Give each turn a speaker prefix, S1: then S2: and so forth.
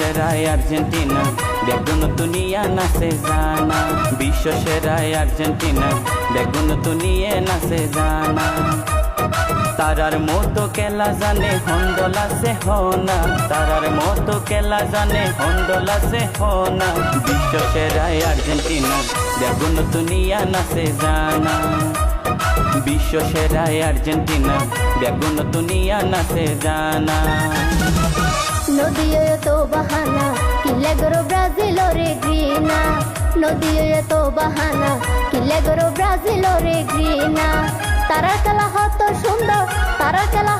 S1: সেরাই Argentina, বেগুন দুনিয়া নাচে জানা। বিশ্ব সেরাই আর্জেন্টিনা, বেগুন দুনিয়া নাচে জানা। তারার মতো খেলা জানে হন্ডলা সে হোনা, তারার মতো খেলা জানে হন্ডলা সে হোনা। বিশ্ব সেরাই আর্জেন্টিনা, বেগুন দুনিয়া নাচে জানা। বিশ্ব সেরাই আর্জেন্টিনা, বেগুন দুনিয়া নাচে জানা।
S2: নদীয় তো বাহানা কিলে গরো ব্রাজিল রে গ্রিনা, নদীয় তো বাহানা কিলে গরো ব্রাজিল রে গ্রিনা। তারা খেলা হতো সুন্দর, তারা খেলা